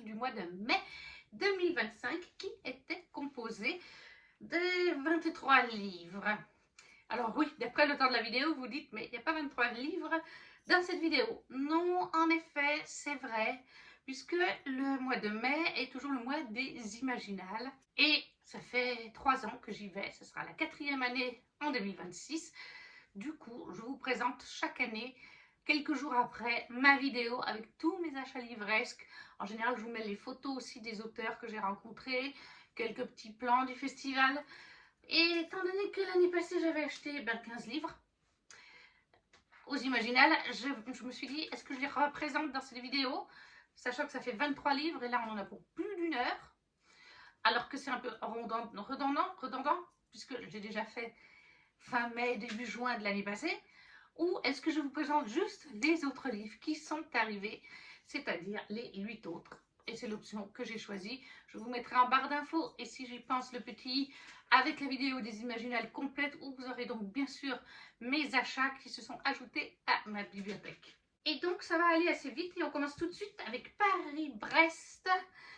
du mois de mai 2025 qui était composé de 23 livres. Alors oui, d'après le temps de la vidéo, vous dites, mais il n'y a pas 23 livres dans cette vidéo. Non, en effet, c'est vrai, puisque le mois de mai est toujours le mois des Imaginales. Et ça fait 3 ans que j'y vais, ce sera la 4e année en 2026. Du coup, je vous présente chaque année, quelques jours après, ma vidéo avec tous mes achats livresques. En général, je vous mets les photos aussi des auteurs que j'ai rencontrés, quelques petits plans du festival. Et étant donné que l'année passée, j'avais acheté 15 livres aux Imaginales, je me suis dit, est-ce que je les représente dans cette vidéo, sachant que ça fait 23 livres et là, on en a pour plus d'1 heure, alors que c'est un peu redondant, puisque j'ai déjà fait fin mai, début juin de l'année passée, ou est-ce que je vous présente juste les autres livres qui sont arrivés, c'est-à-dire les 8 autres. Et c'est l'option que j'ai choisie. Je vous mettrai en barre d'infos et si j'y pense le petit avec la vidéo des Imaginales complète où vous aurez donc bien sûr mes achats qui se sont ajoutés à ma bibliothèque. Et donc ça va aller assez vite et on commence tout de suite avec Paris-Brest,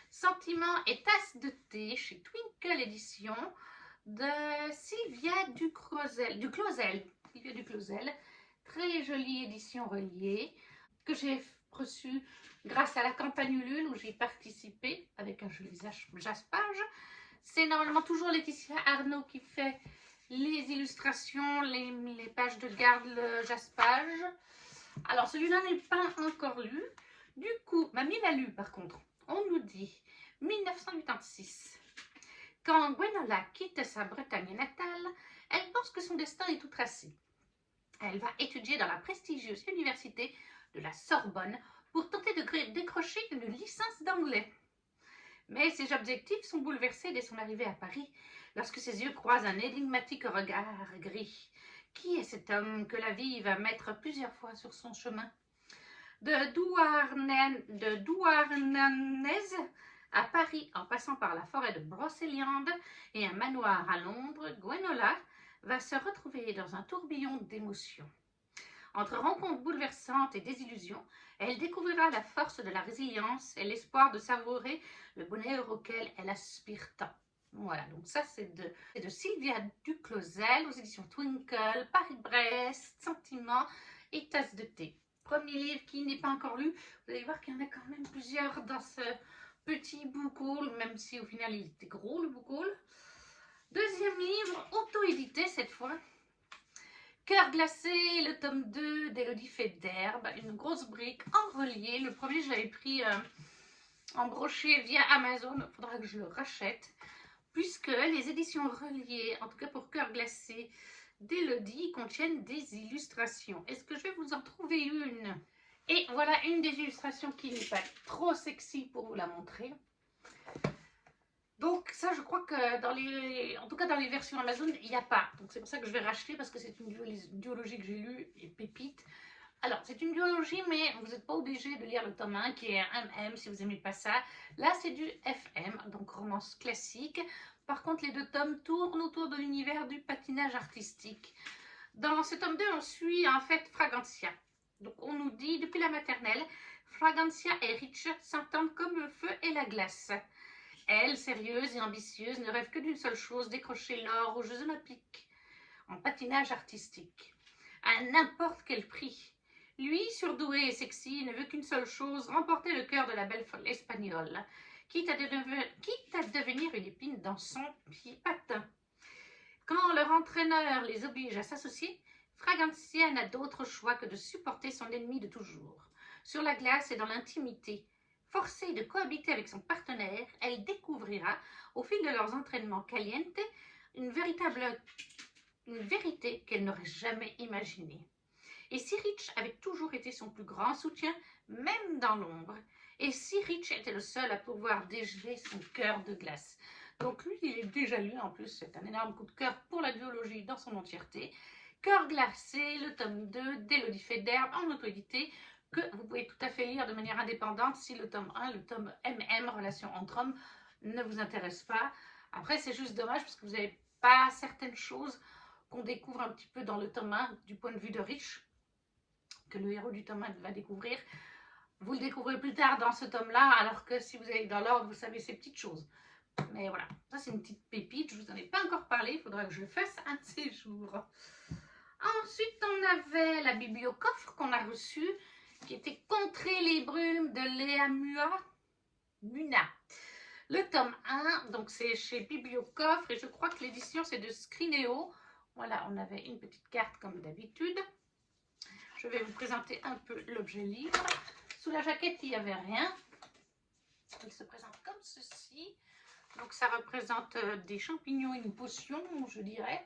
Sentiments et Tasses de thé chez Twinkle Édition de Sylvia Duclosel. Sylvia Duclosel, très jolie édition reliée que j'ai reçue grâce à la campagne Ulule où j'ai participé avec un joli jaspage. C'est normalement toujours Laetitia Arnaud qui fait les illustrations, les pages de garde, le jaspage. Alors celui-là n'est pas encore lu. Du coup, mamie l'a lu par contre. On nous dit 1986. Quand Gwenola quitte sa Bretagne natale, elle pense que son destin est tout tracé. Elle va étudier dans la prestigieuse université de la Sorbonne pour tenter de décrocher une licence d'anglais. Mais ses objectifs sont bouleversés dès son arrivée à Paris, lorsque ses yeux croisent un énigmatique regard gris. Qui est cet homme que la vie va mettre plusieurs fois sur son chemin? De Douarnenez à Paris, en passant par la forêt de Brocéliande et un manoir à Londres, Gwenola va se retrouver dans un tourbillon d'émotions. Entre rencontres bouleversantes et désillusions, elle découvrira la force de la résilience et l'espoir de savourer le bonheur auquel elle aspire tant. Voilà, donc ça c'est de Sylvia Duclosel aux éditions Twinkle, Paris-Brest, Sentiments et Tasses de thé. Premier livre qui n'est pas encore lu, vous allez voir qu'il y en a quand même plusieurs dans ce petit book-haul, même si au final il était gros le book-haul. Deuxième livre, auto-édité cette fois. Cœur glacé, le tome 2 d'Élodie Faidherbe, une grosse brique en relié. Le premier, je l'avais pris en brochet via Amazon. Il faudra que je le rachète, puisque les éditions reliées, en tout cas pour Cœur glacé d'Élodie, contiennent des illustrations. Est-ce que je vais vous en trouver une? Et voilà une des illustrations qui n'est pas trop sexy pour vous la montrer. Donc ça, je crois que en tout cas dans les versions Amazon, il n'y a pas. Donc c'est pour ça que je vais racheter parce que c'est une duologie que j'ai lue et pépite. Alors c'est une duologie, mais vous n'êtes pas obligé de lire le tome 1 qui est un MM si vous n'aimez pas ça. Là c'est du FM, donc romance classique. Par contre les deux tomes tournent autour de l'univers du patinage artistique. Dans ce tome 2, on suit en fait Fragancia. Donc on nous dit, depuis la maternelle, Fragancia et Rich s'entendent comme le feu et la glace. Elle, sérieuse et ambitieuse, ne rêve que d'une seule chose, décrocher l'or aux Jeux Olympiques, en patinage artistique, à n'importe quel prix. Lui, surdoué et sexy, ne veut qu'une seule chose, remporter le cœur de la belle folle espagnole, quitte à devenir une épine dans son pied patin. Quand leur entraîneur les oblige à s'associer, Fragancia n'a d'autre choix que de supporter son ennemi de toujours. Sur la glace et dans l'intimité, forcée de cohabiter avec son partenaire, elle découvrira, au fil de leurs entraînements caliente, une vérité qu'elle n'aurait jamais imaginée. Et si Rich avait toujours été son plus grand soutien, même dans l'ombre, et si Rich était le seul à pouvoir dégeler son cœur de glace. Donc lui, il est déjà lu, en plus, c'est un énorme coup de cœur pour la duologie dans son entièreté. Cœur glacé, le tome 2 d'Élodie Faidherbe en auto-édité, que vous pouvez tout à fait lire de manière indépendante si le tome 1, le tome MM, Relation entre hommes, ne vous intéresse pas. Après, c'est juste dommage parce que vous n'avez pas certaines choses qu'on découvre un petit peu dans le tome 1 du point de vue de Rich, que le héros du tome 1 va découvrir. Vous le découvrez plus tard dans ce tome-là, alors que si vous allez dans l'ordre, vous savez ces petites choses. Mais voilà, ça c'est une petite pépite, je ne vous en ai pas encore parlé, il faudra que je le fasse un de ces jours. Ensuite, on avait la bibliocoffre qu'on a reçue, qui était Contrer les brumes de Léa Muna. Le tome 1, donc c'est chez Bibliocoffre, et je crois que l'édition c'est de Scrinéo. Voilà, on avait une petite carte comme d'habitude. Je vais vous présenter un peu l'objet livre. Sous la jaquette, il n'y avait rien. Il se présente comme ceci. Donc ça représente des champignons et une potion, je dirais.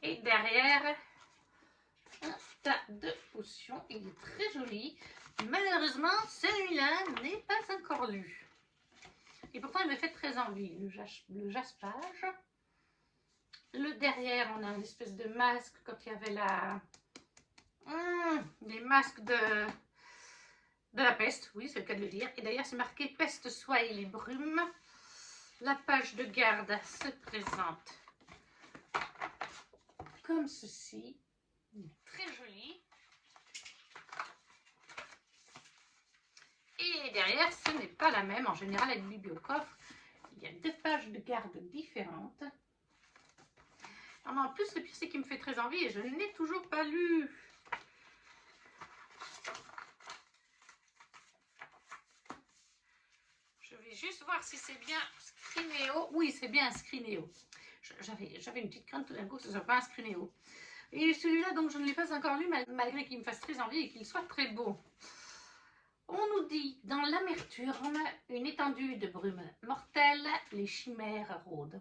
Et derrière, un tas de potions. Il est très joli. Malheureusement, celui-là n'est pas encore lu. Et pourtant, il me fait très envie. Le jaspage. Le derrière, on a une espèce de masque quand il y avait les masques de la peste. Oui, c'est le cas de le dire. Et d'ailleurs, c'est marqué peste, soie et les brumes. La page de garde se présente comme ceci. Très joli. Et derrière, ce n'est pas la même. En général, avec Bibliocoffre, il y a 2 pages de garde différentes. En plus, le pire, c'est qu'il me fait très envie et je ne l'ai toujours pas lu. Je vais juste voir si c'est bien Scrinéo. Oui, c'est bien un Scrinéo. J'avais une petite crainte tout d'un coup que ce ne soit pas un Scrinéo. Et celui-là, donc, je ne l'ai pas encore lu, malgré qu'il me fasse très envie et qu'il soit très beau. On nous dit, dans l'amertume, une étendue de brume mortelle, les chimères rôdent.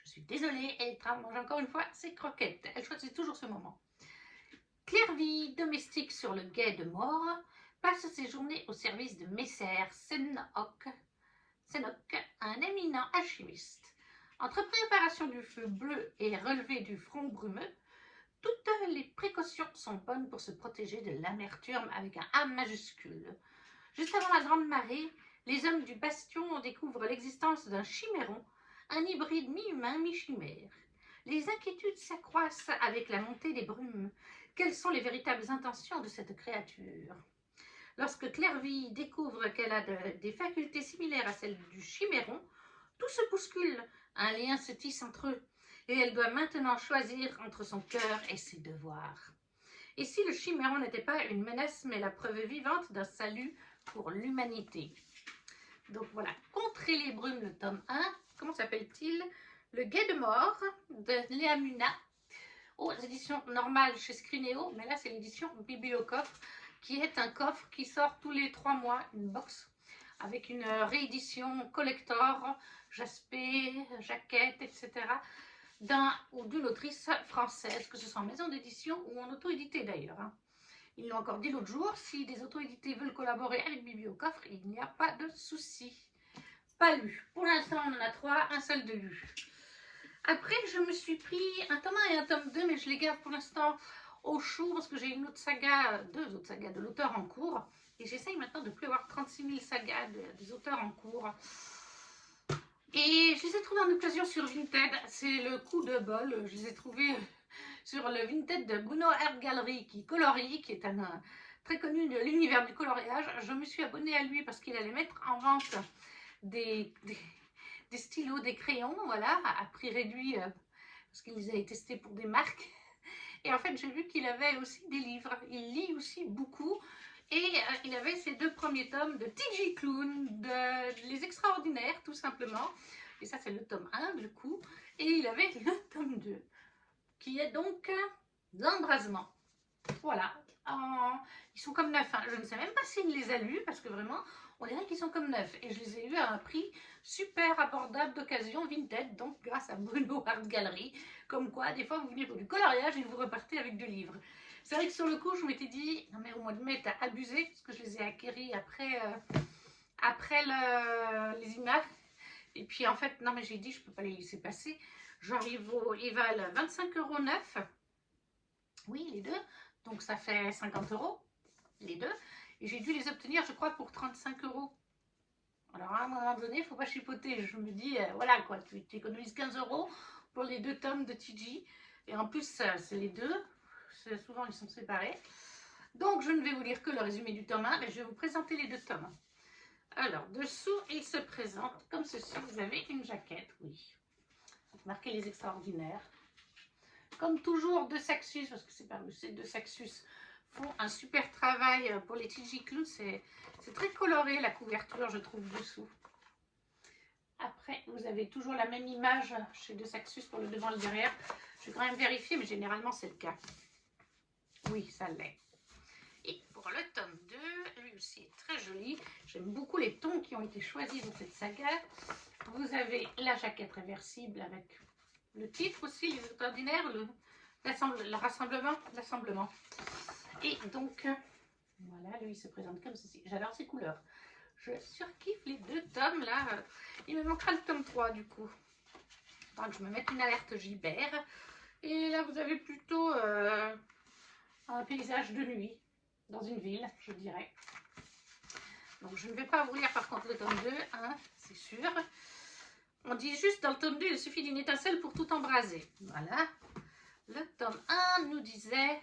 Je suis désolée, elle mange encore une fois ses croquettes. Elle choisit toujours ce moment. Clairvy, domestique sur le guet de mort, passe ses journées au service de Messer Senok, un éminent alchimiste. Entre préparation du feu bleu et relevé du front brumeux, toutes les précautions sont bonnes pour se protéger de l'amertume avec un A majuscule. Juste avant la grande marée, les hommes du bastion découvrent l'existence d'un chiméron, un hybride mi-humain, mi-chimère. Les inquiétudes s'accroissent avec la montée des brumes. Quelles sont les véritables intentions de cette créature? Lorsque Clairvy découvre qu'elle a des facultés similaires à celles du chiméron, tout se bouscule, un lien se tisse entre eux, et elle doit maintenant choisir entre son cœur et ses devoirs. Et si le chiméron n'était pas une menace, mais la preuve vivante d'un salut pour l'humanité? Donc voilà, Contrer les brumes, le tome 1. Comment s'appelle-t-il? Le guet de mort de Léa Muna, aux éditions normales chez Scrinéo, mais là c'est l'édition Bibliocoffre, qui est un coffre qui sort tous les 3 mois, une box, avec une réédition collector, jaspé, jaquette, etc., d'un ou d'une autrice française, que ce soit en maison d'édition ou en auto-édité d'ailleurs. Ils l'ont encore dit l'autre jour, si des auto-édités veulent collaborer avec Bibliocoffre, il n'y a pas de souci. Pas lu. Pour l'instant, on en a 3, un seul de lu. Après, je me suis pris un tome 1 et un tome 2, mais je les garde pour l'instant au chaud parce que j'ai une autre saga, 2 autres sagas de l'auteur en cours. Et j'essaye maintenant de ne plus avoir 36 000 sagas des auteurs en cours. Et je les ai trouvés en occasion sur Vinted. C'est le coup de bol. Je les ai trouvés sur le Vinted de Bruno Art Gallery, qui colorie, qui est un très connu de l'univers du coloriage. Je me suis abonnée à lui parce qu'il allait mettre en vente des stylos, des crayons, voilà, à prix réduit, parce qu'il les avait testés pour des marques. Et en fait, j'ai vu qu'il avait aussi des livres. Il lit aussi beaucoup. Et il avait ses 2 premiers tomes de T.J. Klune, de Les Extraordinaires, tout simplement. Et ça, c'est le tome 1, du coup. Et il avait le tome 2, qui est donc L'Embrasement. Voilà. Ils sont comme neufs. Hein. Je ne sais même pas s'il les a lus, parce que vraiment, on dirait qu'ils sont comme neufs. Et je les ai eus à un prix super abordable d'occasion, Vinted, donc grâce à Bruno Art Gallery. Comme quoi, des fois, vous venez pour du coloriage et vous repartez avec 2 livres. C'est vrai que sur le coup, je m'étais dit, non mais au mois de mai, t'as abusé, parce que je les ai acquéris après les images. Et puis en fait, non mais j'ai dit, je peux pas les laisser passer. Genre, ils valent 25 € neuf. Oui, les 2. Donc ça fait 50 €, les 2. Et j'ai dû les obtenir, je crois, pour 35 €. Alors à un moment donné, il ne faut pas chipoter. Je me dis, voilà quoi, tu économises 15 € pour les 2 tomes de TG. Et en plus, c'est les 2. Souvent, ils sont séparés. Donc, je ne vais vous lire que le résumé du tome 1, mais je vais vous présenter les 2 tomes. Alors, dessous, il se présente comme ceci. Vous avez une jaquette, oui. Marquez les extraordinaires. Comme toujours, de Saxus, parce que c'est pas ces de Saxus font un super travail pour les TG Clown. C'est très coloré la couverture, je trouve, dessous. Après, vous avez toujours la même image chez De Saxus pour le devant et le derrière. Je vais quand même vérifier, mais généralement, c'est le cas. Oui, ça l'est. Et pour le tome 2, lui aussi est très joli. J'aime beaucoup les tons qui ont été choisis dans cette saga. Vous avez la jaquette réversible avec le titre aussi, les extraordinaires, l'assemblement. Et donc, voilà, lui il se présente comme ceci. J'adore ces couleurs. Je surkiffe les 2 tomes là. Il me manquera le tome 3 du coup. Donc je me mets une alerte Gilbert. Et là vous avez plutôt un paysage de nuit dans une ville, je dirais. Donc je ne vais pas vous lire par contre le tome 2, hein, c'est sûr. On dit juste dans le tome 2, il suffit d'une étincelle pour tout embraser. Voilà. Le tome 1 nous disait: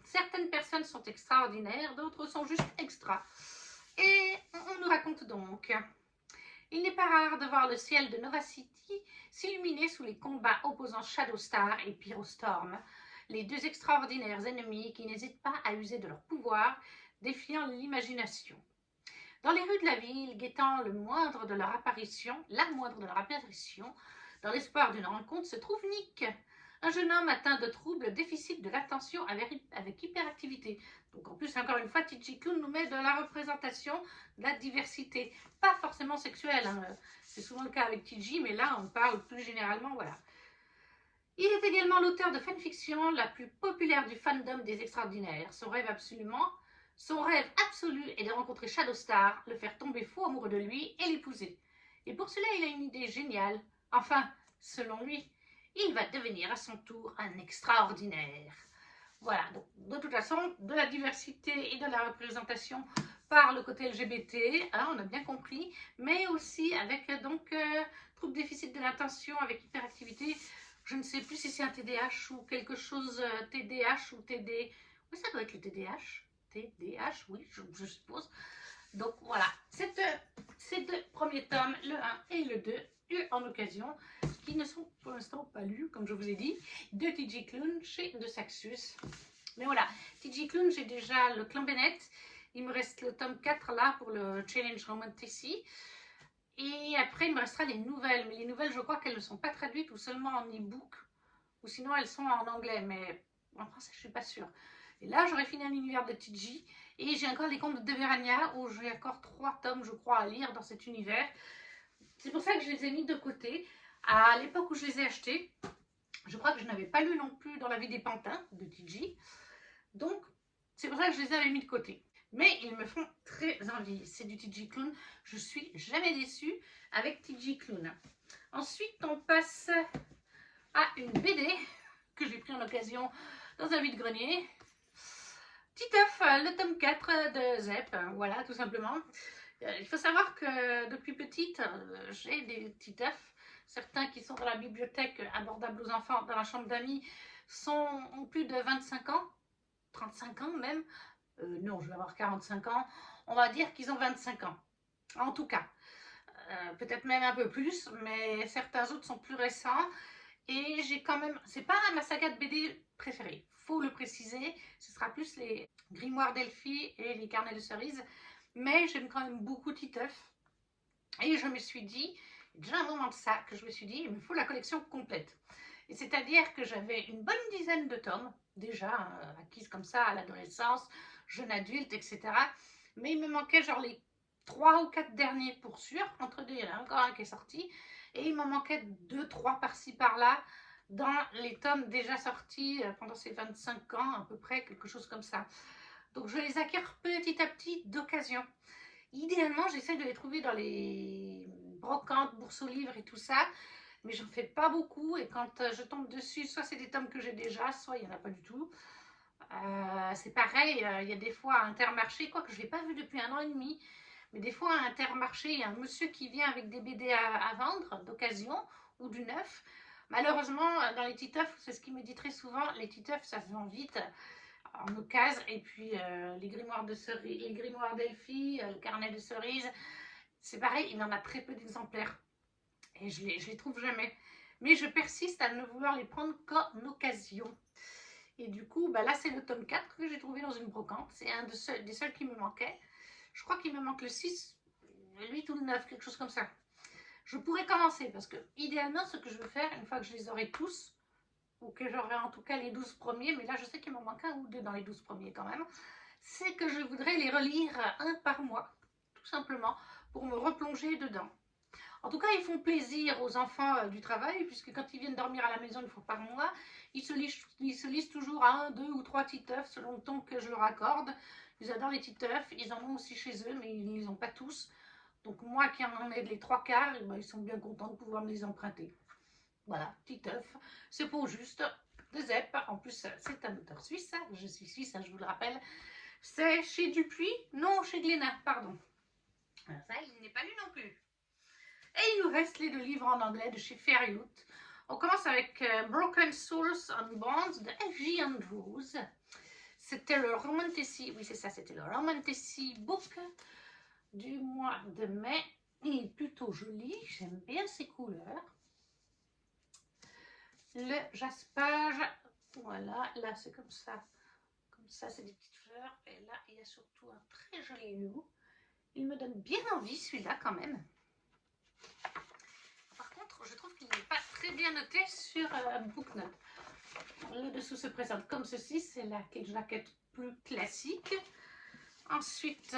certaines personnes sont extraordinaires, d'autres sont juste extra. Et on nous raconte donc: il n'est pas rare de voir le ciel de Nova City s'illuminer sous les combats opposant Shadowstar et Pyrostorm, les 2 extraordinaires ennemis qui n'hésitent pas à user de leur pouvoir, défiant l'imagination. Dans les rues de la ville, guettant la moindre de leur apparition, dans l'espoir d'une rencontre, se trouve Nick, un jeune homme atteint de troubles déficit de l'attention avec hyperactivité. Donc en plus, encore une fois, TG Clown nous met de la représentation de la diversité. Pas forcément sexuelle, hein. C'est souvent le cas avec TG, mais là, on parle plus généralement, voilà. Il est également l'auteur de fanfiction la plus populaire du fandom des extraordinaires. Son rêve absolu est de rencontrer Shadowstar, le faire tomber fou amoureux de lui et l'épouser. Et pour cela, il a une idée géniale. Enfin, selon lui, il va devenir à son tour un extraordinaire. Voilà, donc de toute façon, de la diversité et de la représentation par le côté LGBT, hein, on a bien compris, mais aussi avec donc trouble déficit de l'attention, avec hyperactivité. Je ne sais plus si c'est un TDAH ou quelque chose, TDH ou TD. Oui, ça doit être le TDH. TDH, oui, je suppose. Donc voilà, ces 2 premiers tomes, le 1 et le 2, eus en occasion, qui ne sont pour l'instant pas lus, comme je vous ai dit, de TG Clown chez De Saxus. Mais voilà, TG Clown, j'ai déjà le Clan Bennett. Il me reste le tome 4 là pour le Challenge Romantasy. Et après, il me restera les nouvelles. Mais les nouvelles, je crois qu'elles ne sont pas traduites ou seulement en e-book. Ou sinon, elles sont en anglais. Mais en français, je ne suis pas sûre. Et là, j'aurais fini un univers de TG. Et j'ai encore les contes de Verania où j'ai encore 3 tomes, je crois, à lire dans cet univers. C'est pour ça que je les ai mis de côté. À l'époque où je les ai achetés, je crois que je n'avais pas lu non plus Dans la vie des pantins de TG. Donc, c'est pour ça que je les avais mis de côté. Mais ils me font très envie. C'est du TG Clown. Je suis jamais déçue avec TG Clown. Ensuite, on passe à une BD que j'ai pris en occasion dans un vide-grenier. Titeuf, le tome 4 de Zep. Voilà, tout simplement. Il faut savoir que depuis petite, j'ai des Titeuf. Certains qui sont dans la bibliothèque abordable aux enfants, dans la chambre d'amis, ont plus de 25 ans. 35 ans même. Non, je vais avoir 45 ans. On va dire qu'ils ont 25 ans. En tout cas. Peut-être même un peu plus, mais certains autres sont plus récents. Et j'ai quand même... C'est pas ma saga de BD préférée. Faut le préciser. Ce sera plus les Grimoires d'Elfie et les Carnets de cerises. Mais j'aime quand même beaucoup Titeuf. Et je me suis dit, déjà un moment de ça, que je me suis dit, il me faut la collection complète. Et c'est-à-dire que j'avais une bonne dizaine de tomes, déjà acquises comme ça à l'adolescence, jeune adulte, etc. Mais il me manquait genre les 3 ou 4 derniers pour sûr. Entre deux, il y en a encore un qui est sorti. Et il m'en manquait 2-3 par-ci par-là dans les tomes déjà sortis pendant ces 25 ans, à peu près, quelque chose comme ça. Donc je les acquiers petit à petit d'occasion. Idéalement, j'essaie de les trouver dans les brocantes, bourses aux livres et tout ça. Mais j'en fais pas beaucoup. Et quand je tombe dessus, soit c'est des tomes que j'ai déjà, soit il n'y en a pas du tout. C'est pareil, il y a des fois à Intermarché, quoique je ne l'ai pas vu depuis 1 an et demi. Mais des fois à Intermarché, il y a un monsieur qui vient avec des BD à vendre d'occasion ou du neuf. Malheureusement, dans les Titeuf, c'est ce qu'il me dit très souvent, les Titeuf, ça se vend vite. en occasion. Et puis les grimoires de cerises, les grimoires d'Elfie, le carnet de cerises, c'est pareil, il en a très peu d'exemplaires. Et je les trouve jamais. Mais je persiste à ne vouloir les prendre qu'en occasion. Et du coup, bah là, c'est le tome 4 que j'ai trouvé dans une brocante. C'est un des seuls qui me manquait. Je crois qu'il me manque le 6, le 8 ou le 9, quelque chose comme ça. Je pourrais commencer parce que, idéalement, ce que je veux faire, une fois que je les aurai tous, ou que j'aurai en tout cas les 12 premiers, mais là, je sais qu'il m'en manque un ou deux dans les 12 premiers quand même, c'est que je voudrais les relire un par mois, tout simplement, pour me replonger dedans. En tout cas, ils font plaisir aux enfants du travail, puisque quand ils viennent dormir à la maison une fois par mois, ils se lisent toujours un, deux ou trois titeufs selon le temps que je leur accorde. Ils adorent les titeufs, ils en ont aussi chez eux, mais ils ne les ont pas tous. Donc moi qui en ai les trois quarts, ben, ils sont bien contents de pouvoir me les emprunter. Voilà, titeuf, c'est pour juste de ZEP. En plus, c'est un auteur suisse, je suis suisse, je vous le rappelle. C'est chez Dupuis, non, chez Glénat, pardon. Alors ça, il n'est pas lu non plus. Et il nous reste les deux livres en anglais de chez Fairyouth. On commence avec Broken Souls on Bonds de F.J. Andrews. C'était le Romantasy, oui c'est ça, c'était le Romantasy Book du mois de mai. Il est plutôt joli, j'aime bien ses couleurs. Le jaspage, voilà, là c'est comme ça c'est des petites fleurs. Et là il y a surtout un très joli loup. Il me donne bien envie celui-là quand même. Par contre, je trouve qu'il n'est pas très bien noté sur Booknote. Le dessous se présente comme ceci, c'est la jaquette plus classique. Ensuite,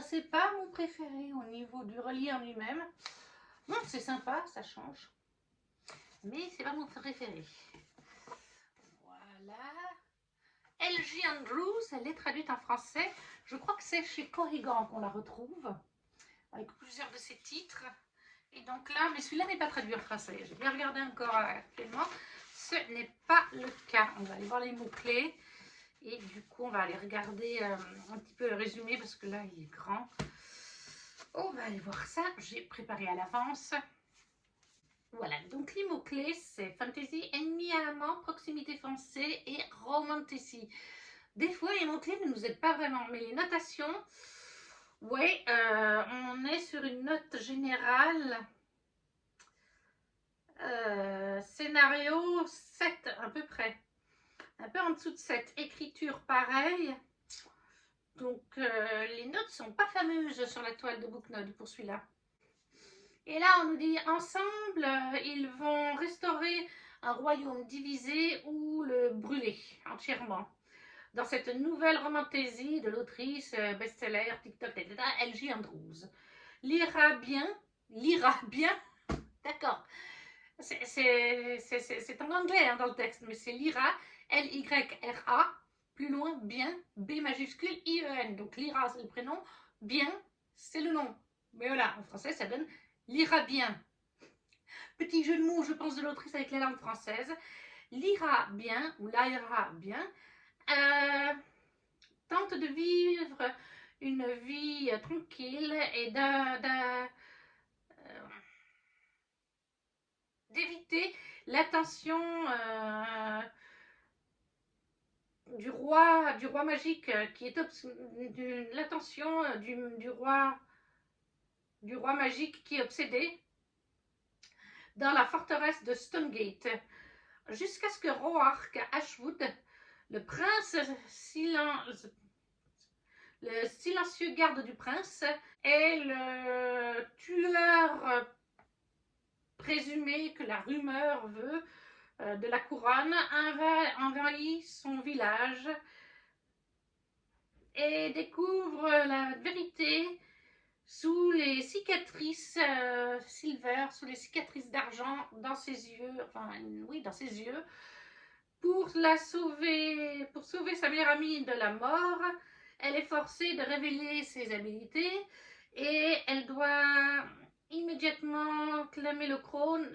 c'est pas mon préféré au niveau du relié en lui-même. Bon, c'est sympa, ça change. Mais c'est pas mon préféré. Voilà. L.J. Andrews, elle est traduite en français. Je crois que c'est chez Corrigan qu'on la retrouve, avec plusieurs de ses titres. Et donc là, mais celui-là n'est pas traduit en français. J'ai bien regardé encore actuellement. Ce n'est pas le cas. On va aller voir les mots-clés. Et du coup, on va aller regarder un petit peu le résumé parce que là, il est grand. On va aller voir ça. J'ai préparé à l'avance. Voilà, donc les mots-clés, c'est fantasy, ennemi à amant, proximité foncée et romantasy. Des fois, les mots-clés ne nous aident pas vraiment, mais les notations, ouais, on est sur une note générale. Scénario 7 à peu près, un peu en dessous de 7. Écriture pareil, donc les notes sont pas fameuses sur la toile de Booknote pour celui-là. Et là on nous dit ensemble ils vont restaurer un royaume divisé ou le brûler entièrement. Dans cette nouvelle romantésie de l'autrice best-seller, TikTok, etc., L.J. Andrews. Lira bien, d'accord. C'est en anglais hein, dans le texte, mais c'est Lyra, L-Y-R-A, plus loin, bien, B majuscule, I-E-N. Donc Lyra, c'est le prénom, bien, c'est le nom. Mais voilà, en français, ça donne Lyra bien. Petit jeu de mots, je pense, de l'autrice avec la langue française. Lyra bien, ou Lyra bien, tente de vivre une vie tranquille et d'éviter l'attention du roi magique qui est l'attention du roi magique qui est obsédé dans la forteresse de Stonegate jusqu'à ce que Roark Ashwood, le silencieux garde du prince, est le tueur présumé que la rumeur veut de la couronne, envahit son village et découvre la vérité sous les cicatrices silver, sous les cicatrices d'argent dans ses yeux, enfin oui, dans ses yeux. Pour sauver sa meilleure amie de la mort, elle est forcée de révéler ses habilités et elle doit immédiatement clamer le trône,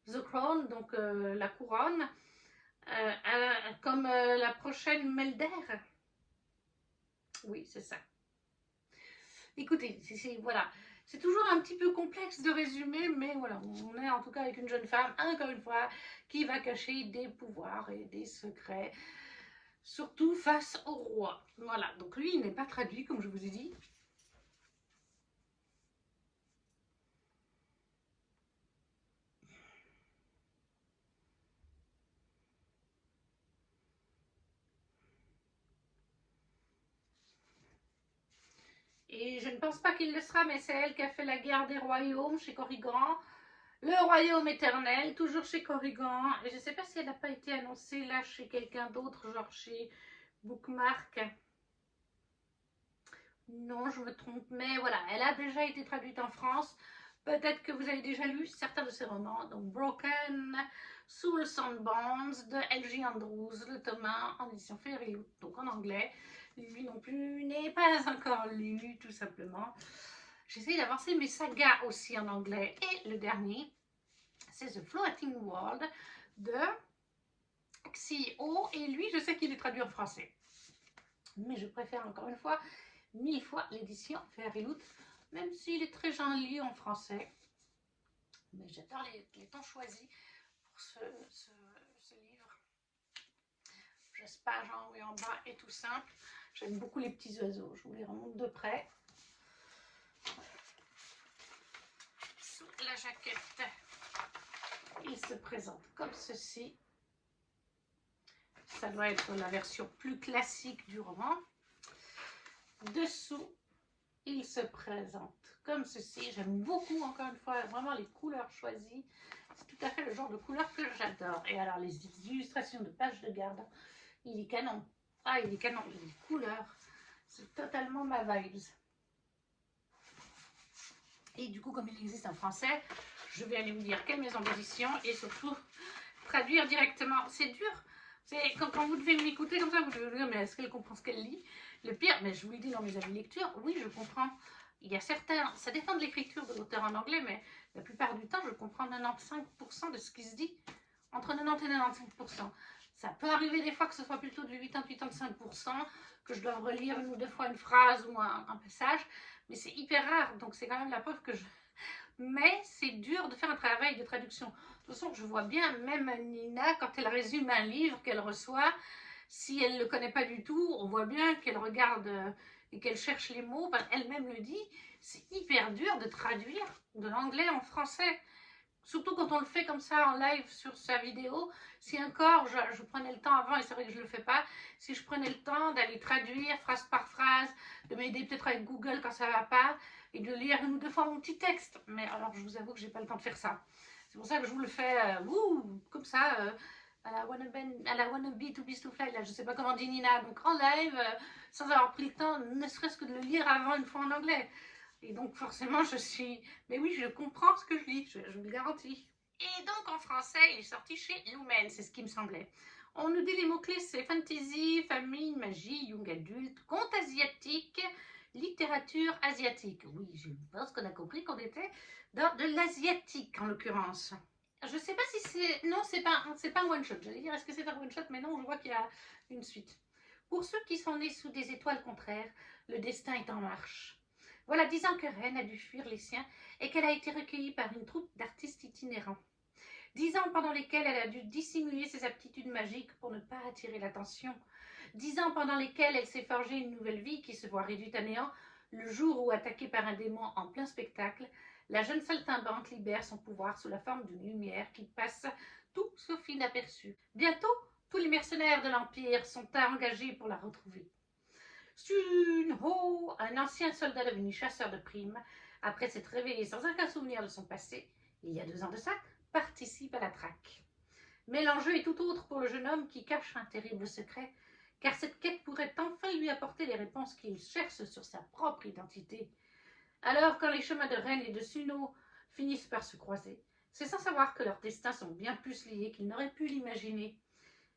the crown, donc la couronne, comme la prochaine Melder. Oui, c'est ça. Écoutez, voilà, c'est toujours un petit peu complexe de résumer, mais voilà, on est en tout cas avec une jeune femme, encore une fois, qui va cacher des pouvoirs et des secrets surtout face au roi. Voilà, donc lui, il n'est pas traduit, comme je vous ai dit. Et je ne pense pas qu'il le sera, mais c'est elle qui a fait la guerre des royaumes chez Corrigan. Le royaume éternel, toujours chez Corrigan. Et je ne sais pas si elle n'a pas été annoncée là chez quelqu'un d'autre, genre chez Bookmark. Non, je me trompe, mais voilà, elle a déjà été traduite en France. Peut-être que vous avez déjà lu certains de ses romans. Donc Broken, Souls and Bonds de L.J. Andrews, le Thomas en édition Fairyloot, donc en anglais. Lui non plus n'est pas encore lu, tout simplement. J'essaye d'avancer mes sagas aussi en anglais. Et le dernier, c'est The Floating World de Xio. Et lui, je sais qu'il est traduit en français. Mais je préfère encore une fois, 1000 fois, l'édition Fairyloot, même s'il est très joli en français. Mais j'adore les temps choisis pour ce livre. Juste page en haut et en bas et tout simple. J'aime beaucoup les petits oiseaux. Je vous les remonte de près. Sous la jaquette, il se présente comme ceci. Ça doit être la version plus classique du roman. Dessous, il se présente comme ceci. J'aime beaucoup, encore une fois, vraiment les couleurs choisies. C'est tout à fait le genre de couleur que j'adore. Et alors, les illustrations de pages de garde, il est canon. Ah, il est canon. Les couleurs, c'est totalement ma vibes. Et du coup, comme il existe en français, je vais aller vous dire quelle maison d'édition et surtout traduire directement. C'est dur. C'est quand vous devez m'écouter comme ça, vous devez vous dire, mais est-ce qu'elle comprend ce qu'elle lit? Le pire, mais je vous l'ai dit dans mes avis lecture, oui, je comprends. Il y a certains, ça dépend de l'écriture de l'auteur en anglais, mais la plupart du temps, je comprends 95% de ce qui se dit. Entre 90 et 95%. Ça peut arriver des fois que ce soit plutôt du 80-85%, que je dois relire une ou deux fois une phrase ou un passage, mais c'est hyper rare, donc c'est quand même la preuve que je... Mais c'est dur de faire un travail de traduction. De toute façon, je vois bien, même Nina, quand elle résume un livre qu'elle reçoit, si elle ne le connaît pas du tout, on voit bien qu'elle regarde et qu'elle cherche les mots. Elle-même le dit, c'est hyper dur de traduire de l'anglais en français. Surtout quand on le fait comme ça en live sur sa vidéo. Si encore je prenais le temps avant, et c'est vrai que je ne le fais pas, si je prenais le temps d'aller traduire phrase par phrase, de m'aider peut-être avec Google quand ça ne va pas, et de lire une ou deux fois mon petit texte. Mais alors je vous avoue que je n'ai pas le temps de faire ça. C'est pour ça que je vous le fais comme ça, à la wannabe to be to fly, là, je ne sais pas comment dit Nina, donc en live, sans avoir pris le temps, ne serait-ce que de le lire avant une fois en anglais. Et donc forcément je suis... Mais oui, je comprends ce que je lis, je vous le garantis. Et donc en français, il est sorti chez Lumen, c'est ce qui me semblait. On nous dit les mots-clés, c'est fantasy, famille, magie, young adulte, conte asiatique, littérature asiatique. Oui, je pense qu'on a compris qu'on était dans de l'asiatique en l'occurrence. Je sais pas si c'est... Non, c'est pas un one-shot. J'allais dire, est-ce que c'est un one-shot? Mais non, je vois qu'il y a une suite. Pour ceux qui sont nés sous des étoiles contraires, le destin est en marche. Voilà 10 ans que Reine a dû fuir les siens et qu'elle a été recueillie par une troupe d'artistes itinérants. 10 ans pendant lesquels elle a dû dissimuler ses aptitudes magiques pour ne pas attirer l'attention. 10 ans pendant lesquels elle s'est forgée une nouvelle vie qui se voit réduite à néant le jour où, attaquée par un démon en plein spectacle, la jeune saltimbanque libère son pouvoir sous la forme d'une lumière qui passe tout sauf inaperçue. Bientôt, tous les mercenaires de l'Empire sont engagés pour la retrouver. Sun Ho, un ancien soldat devenu chasseur de primes, après s'être réveillé sans aucun souvenir de son passé, il y a 2 ans de ça, participe à la traque. Mais l'enjeu est tout autre pour le jeune homme qui cache un terrible secret, car cette quête pourrait enfin lui apporter les réponses qu'il cherche sur sa propre identité. Alors, quand les chemins de Rennes et de Suno finissent par se croiser, c'est sans savoir que leurs destins sont bien plus liés qu'il n'aurait pu l'imaginer.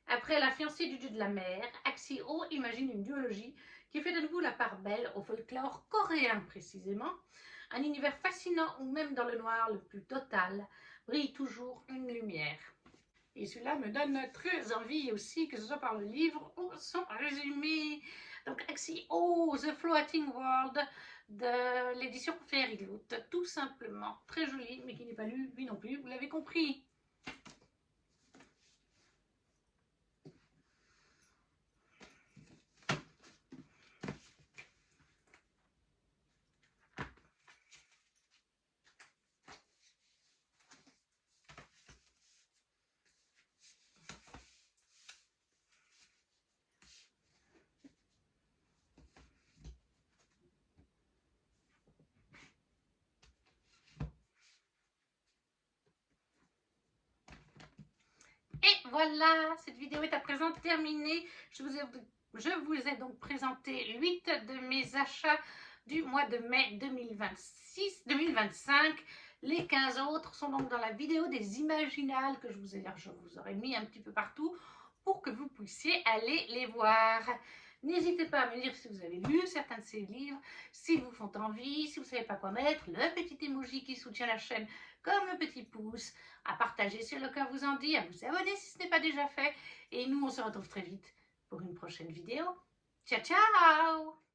Après la fiancée du dieu de la mer, Axio imagine une duologie qui fait de nouveau la part belle au folklore coréen précisément, un univers fascinant où même dans le noir le plus total brille toujours une lumière. Et cela me donne très envie aussi, que ce soit par le livre ou son résumé. Donc Axio, The Floating World de l'édition Fairyloot, tout simplement, très joli, mais qui n'est pas lu, lui non plus, vous l'avez compris. voilà, cette vidéo est à présent terminée. Je vous ai donc présenté 8 de mes achats du mois de mai 2025. Les 15 autres sont donc dans la vidéo des Imaginales que je vous aurais mis un petit peu partout pour que vous puissiez aller les voir. N'hésitez pas à me dire si vous avez lu certains de ces livres, si vous font envie, si vous ne savez pas quoi mettre, le petit emoji qui soutient la chaîne comme le petit pouce, à partager si le cœur vous en dit, à vous abonner si ce n'est pas déjà fait. Et nous, on se retrouve très vite pour une prochaine vidéo. Ciao, ciao!